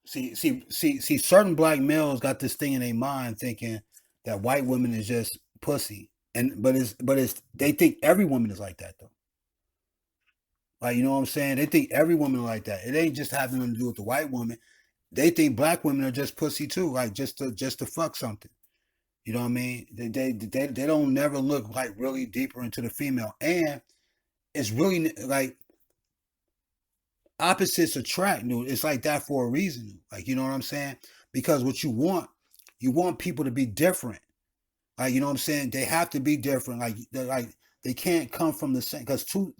See. Certain black males got this thing in their mind thinking that white women is just pussy, and but it's they think every woman is like that though. Like you know what I'm saying? They think every woman is like that. It ain't just having nothing to do with the white woman. They think black women are just pussy too, like just to fuck something. You know what I mean? They don't never look like really deeper into the female, and it's really like opposites attract, dude. It's like that for a reason. Like, you know what I'm saying? Because what you want people to be different. Like, you know what I'm saying? They have to be different. Like they can't come from the same because two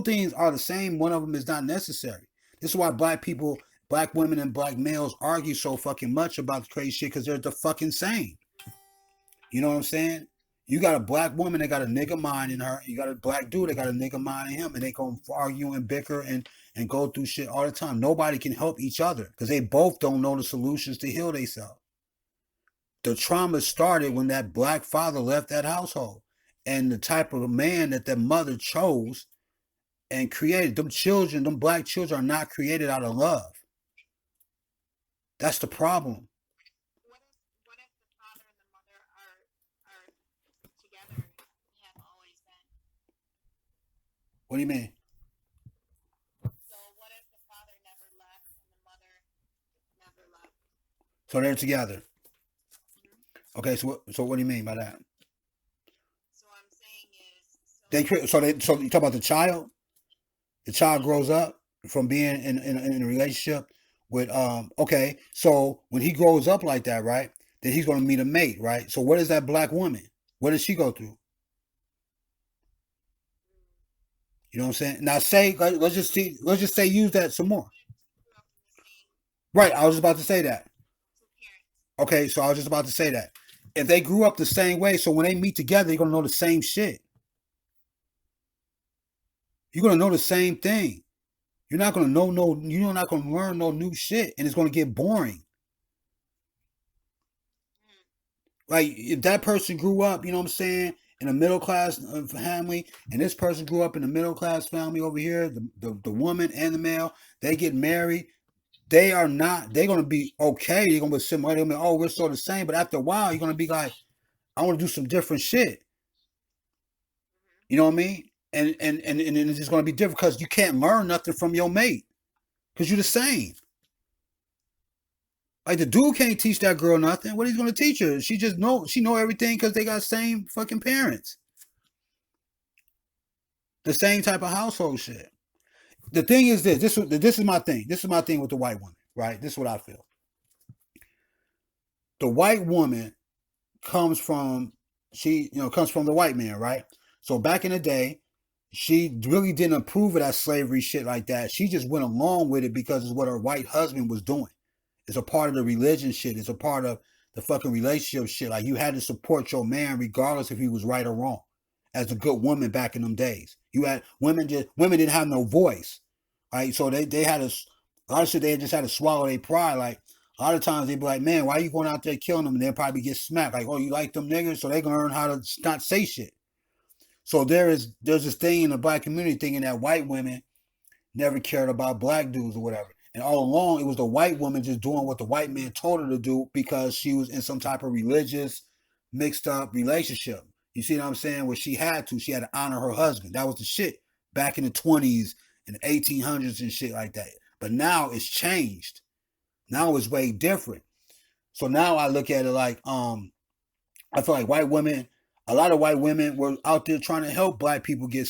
things are the same. One of them is not necessary. This is why black people, black women and black males argue so fucking much about crazy shit because they're the fucking same. You know what I'm saying? You got a black woman that got a nigga mind in her. You got a black dude that got a nigga mind in him, and they gonna argue and bicker and go through shit all the time. Nobody can help each other because they both don't know the solutions to heal themselves. The trauma started when that black father left that household, and the type of man that that mother chose and created. Them children, them black children, are not created out of love. That's the problem. What if the father and the mother are together and have always been? What do you mean? So what if the father never left and the mother never left? So they're together. Hmm. Okay, so what do you mean by that? So what I'm saying is, They so so you talk about the child. The child grows up from being in a relationship with okay, so when he grows up like that, right, then he's going to meet a mate, right? So what is that black woman? What does she go through? You know what I'm saying? Now say let's just see, let's just say use that some more. what if two grew up in the same Right, I was just about to say that. two parents? Okay, so I was just about to say that. If they grew up the same way, so when they meet together, they're going to know the same shit. You're going to know the same thing. You're not going to know no you're not going to learn no new shit, and it's going to get boring. Mm. Like if that person grew up, you know what I'm saying, in a middle class family, and this person grew up in a middle class family over here, the woman and the male, they get married. They are not. They're gonna be okay. They're gonna be similar. They're gonna be, oh, we're sort of the same. But after a while, you're gonna be like, I want to do some different shit. Mhm. You know what I mean? And it's just gonna be different because you can't learn nothing from your mate because you're the same. Like the dude can't teach that girl nothing. What he's gonna teach her? She know everything because they got same fucking parents, the same type of household shit. The thing is this. This is my thing. This is my thing with the white woman. Right. This is what I feel. The white woman comes from comes from the white man. Right. So back in the day, she really didn't approve of that slavery shit like that. She just went along with it because it's what her white husband was doing. It's a part of the religion shit. It's a part of the fucking relationship shit. Like you had to support your man regardless if he was right or wrong. As a good woman back in them days, you had women didn't have no voice, right? So they had to a lot of shit. They just had to swallow their pride. Like a lot of times they'd be like, "Man, why are you going out there killing them?" And they'll probably get smacked. Like, "Oh, you like them niggas?" So they gonna learn how to not say shit. So there's this thing in the black community thinking that white women never cared about black dudes or whatever. And all along, it was the white woman just doing what the white man told her to do because she was in some type of religious, mixed up relationship. You see what I'm saying? Where she had to honor her husband. That was the shit back in the 20s and 1800s and shit like that. But now it's changed. Now it's way different. So now I look at it like, I feel like white women, a lot of white women were out there trying to help black people get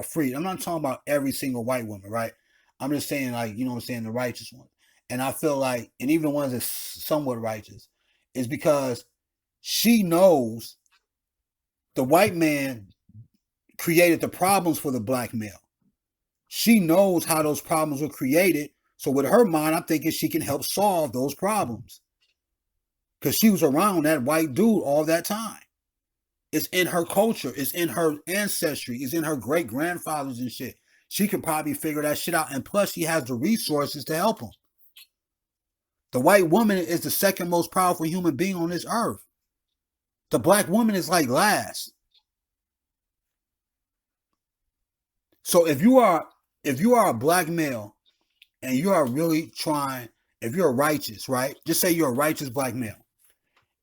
free. I'm not talking about every single white woman, right? I'm just saying, like, you know what I'm saying, the righteous ones. And I feel like, and even the ones that's somewhat righteous, is because she knows the white man created the problems for the black male. She knows how those problems were created. So with her mind, I'm thinking she can help solve those problems because she was around that white dude all that time. It's in her culture. It's in her ancestry. It's in her great grandfathers and shit. She could probably figure that shit out. And plus, she has the resources to help them. The white woman is the second most powerful human being on this earth. The black woman is like last. So if you are a black male and you are really trying if you're righteous, right? Just say you're a righteous black male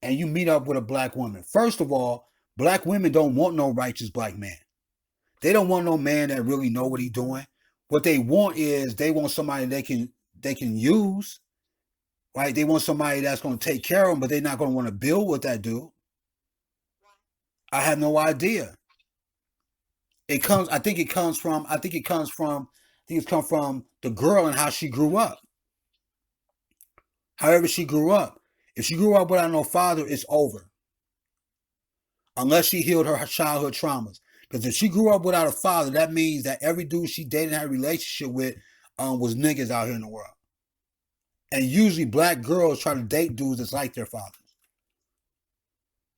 and you meet up with a black woman. First of all, black women don't want no righteous black man. They don't want no man that really know what he's doing. What they want is they want somebody they can use, right? They want somebody that's going to take care of them, but they're not going to want to build with that dude. I have no idea. It comes. I think it comes from. I think it comes from. I think it's come from the girl and how she grew up. However she grew up. If she grew up without no father, it's over. Unless she healed her childhood traumas. Because if she grew up without a father, that means that every dude she dated and had a relationship with was niggas out here in the world. And usually black girls try to date dudes that's like their fathers.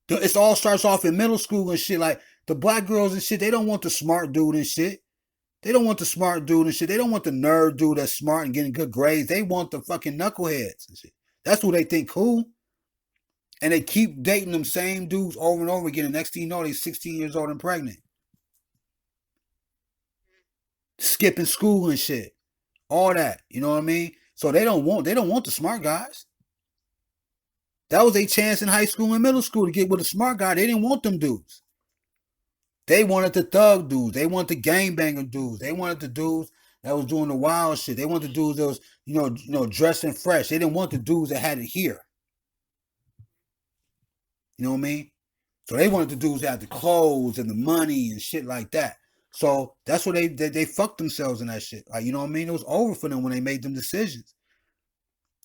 It all starts off in middle school and shit. Like the black girls and shit, they don't want the smart dude and shit. They don't want the smart dude and shit. They don't want the nerd dude that's smart and getting good grades. They want the fucking knuckleheads and shit. That's who they think cool. And they keep dating them same dudes over and over again. And next thing you know, they're 16 years old and pregnant. Skipping school and shit. All that. You know what I mean? So they don't want the smart guys. That was a chance in high school and middle school to get with a smart guy. They didn't want them dudes. They wanted the thug dudes. They wanted the gangbanger dudes. They wanted the dudes that was doing the wild shit. They wanted the dudes that was, dressing fresh. They didn't want the dudes that had it here. You know what I mean? So they wanted the dudes that had the clothes and the money and shit like that. So that's what they fucked themselves in that shit. Like, you know what I mean? It was over for them when they made them decisions.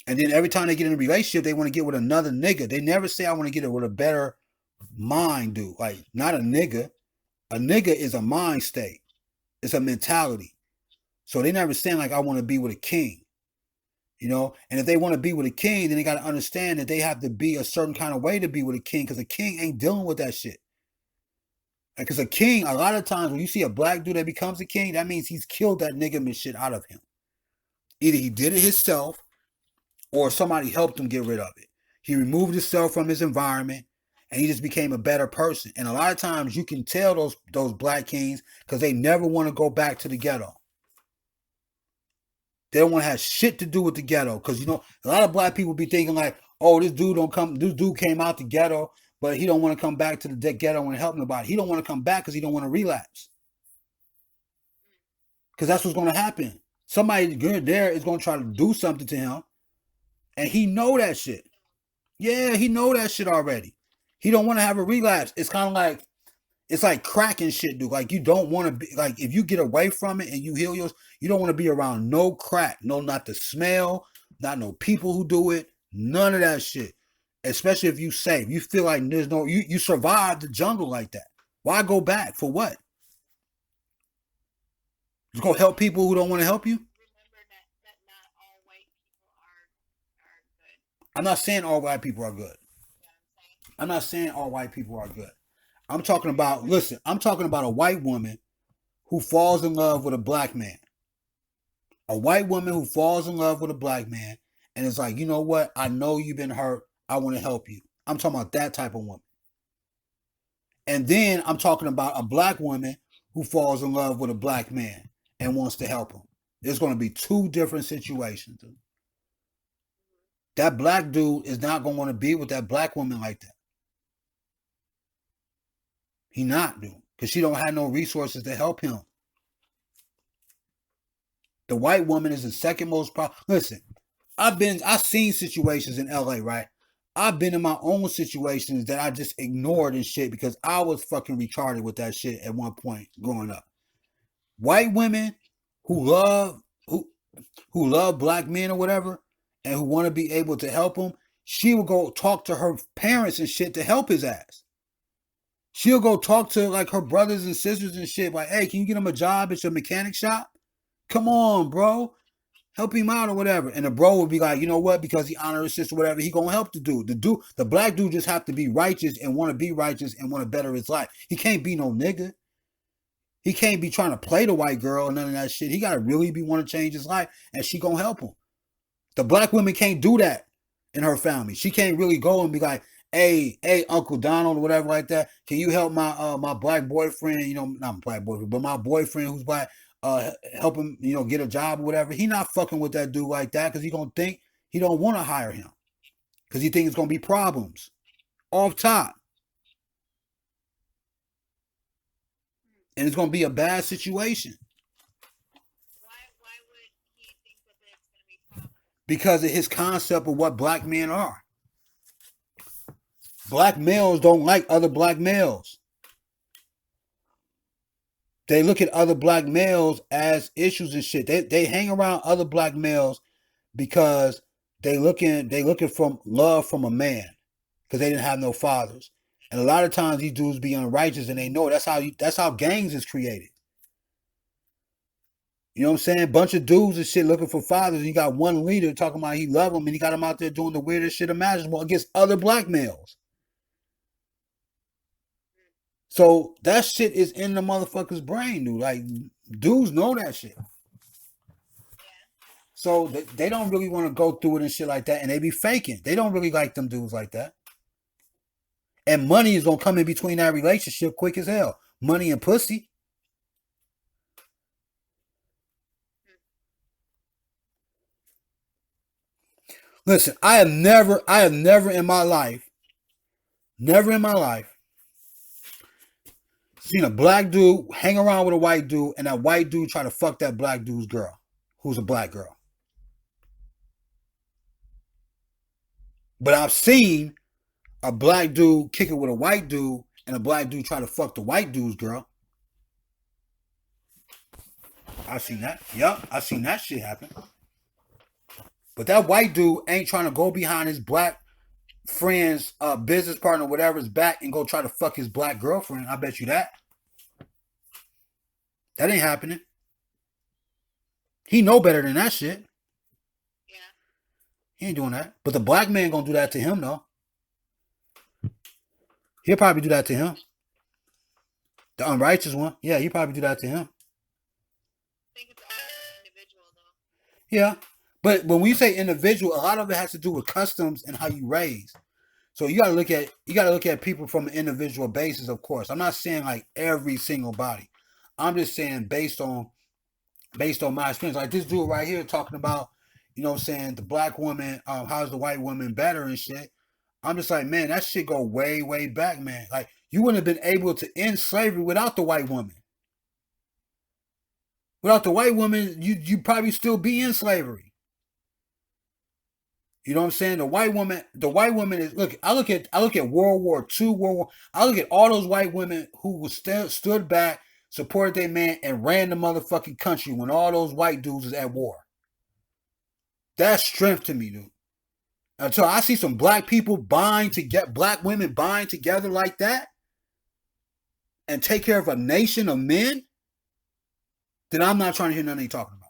And then every time they get in a relationship, they want to get with another nigga. They never say, I want to get it with a better mind dude. Like, not a nigga. A nigga is a mind state. It's a mentality. So they never saying, like, I want to be with a king. And if they want to be with a king, then they got to understand that they have to be a certain kind of way to be with a king, because a king ain't dealing with that shit. Because a king, a lot of times when you see a black dude that becomes a king, that means he's killed that nigga shit out of him. Either he did it himself or somebody helped him get rid of it. He removed himself from his environment and he just became a better person. And a lot of times you can tell those black kings because they never want to go back to the ghetto. They don't want to have shit to do with the ghetto. Because, a lot of black people be thinking like, oh, this dude came out the ghetto, but he don't want to come back to the ghetto and help nobody. He don't want to come back because he don't want to relapse. Because that's what's going to happen. Somebody good there is going to try to do something to him. And he know that shit. Yeah, he know that shit already. He don't want to have a relapse. It's kind of like, it's like crack and shit, dude. Like, you don't want to be, like, if you get away from it and you heal yours, you don't want to be around no crack. No, not the smell, not no people who do it. None of that shit. Especially if you safe. You feel like there's no, you survived the jungle like that. Why go back? For what? You gonna help people who don't want to help you? Remember that not all white people are good. I'm not saying all white people are good. You know what I'm saying? I'm not saying all white people are good. I'm talking about a white woman who falls in love with a black man. A white woman who falls in love with a black man and is like, you know what? I know you've been hurt. I want to help you. I'm talking about that type of woman. And then I'm talking about a black woman who falls in love with a black man and wants to help him. There's going to be two different situations. Dude. That black dude is not going to want to be with that black woman like that. He not, dude, because she don't have no resources to help him. The white woman is the second most problem. Listen, I've seen situations in LA, right? I've been in my own situations that I just ignored and shit because I was fucking retarded with that shit at one point growing up. White women who love black men or whatever and who want to be able to help him, she will go talk to her parents and shit to help his ass. She'll go talk to like her brothers and sisters and shit like, hey, can you get him a job at your mechanic shop? Come on, bro. Help him out or whatever. And the bro would be like, you know what? Because he honors his sister or whatever, he gonna help the dude. The black dude just have to be righteous and want to be righteous and want to better his life. He can't be no nigga. He can't be trying to play the white girl and none of that shit. He gotta really be want to change his life and she gonna help him. The black woman can't do that in her family. She can't really go and be like, hey, Uncle Donald or whatever like that. Can you help my black boyfriend, not black boyfriend, but my boyfriend who's black, help him, get a job or whatever. He not fucking with that dude like that because he gonna think He don't want to hire him because he thinks it's going to be problems off top. And it's going to be a bad situation. Why would he think that it's going to be problems? Because of his concept of what black men are. Black males don't like other black males. They look at other black males as issues and shit. They hang around other black males because they looking for love from a man because they didn't have no fathers. And a lot of times these dudes be unrighteous and they know that's how gangs is created. You know what I'm saying? Bunch of dudes and shit looking for fathers. And you got one leader talking about he love them and he got them out there doing the weirdest shit imaginable against other black males. So that shit is in the motherfucker's brain, dude. Like, dudes know that shit. So they don't really want to go through it and shit like that. And they be faking. They don't really like them dudes like that. And money is going to come in between that relationship quick as hell. Money and pussy. Listen, I have never in my life, seen a black dude hang around with a white dude and that white dude try to fuck that black dude's girl, who's a black girl. But I've seen a black dude kick it with a white dude and a black dude try to fuck the white dude's girl. I've seen that. Yup, I've seen that shit happen. But that white dude ain't trying to go behind his black friend's business partner, whatever's back, and go try to fuck his black girlfriend. I bet you that. That ain't happening. He know better than that shit. Yeah. He ain't doing that. But the black man gonna do that to him, though. He'll probably do that to him. The unrighteous one. Yeah, he'll probably do that to him. I think it's all individual, though. Yeah. But when we say individual, a lot of it has to do with customs and how you raise. So you gotta look at people from an individual basis, of course. I'm not saying like every single body. I'm just saying based on my experience. Like this dude right here talking about, you know what I'm saying, the black woman, how's the white woman better and shit. I'm just like, man, that shit go way, way back, man. Like you wouldn't have been able to end slavery without the white woman. Without the white woman, you'd probably still be in slavery. You know what I'm saying? The white woman is look. I look at World War II, I look at all those white women who stood back, supported their man, and ran the motherfucking country when all those white dudes was at war. That's strength to me, dude. Until I see some black people black women bind together like that, and take care of a nation of men, then I'm not trying to hear nothing they talking about.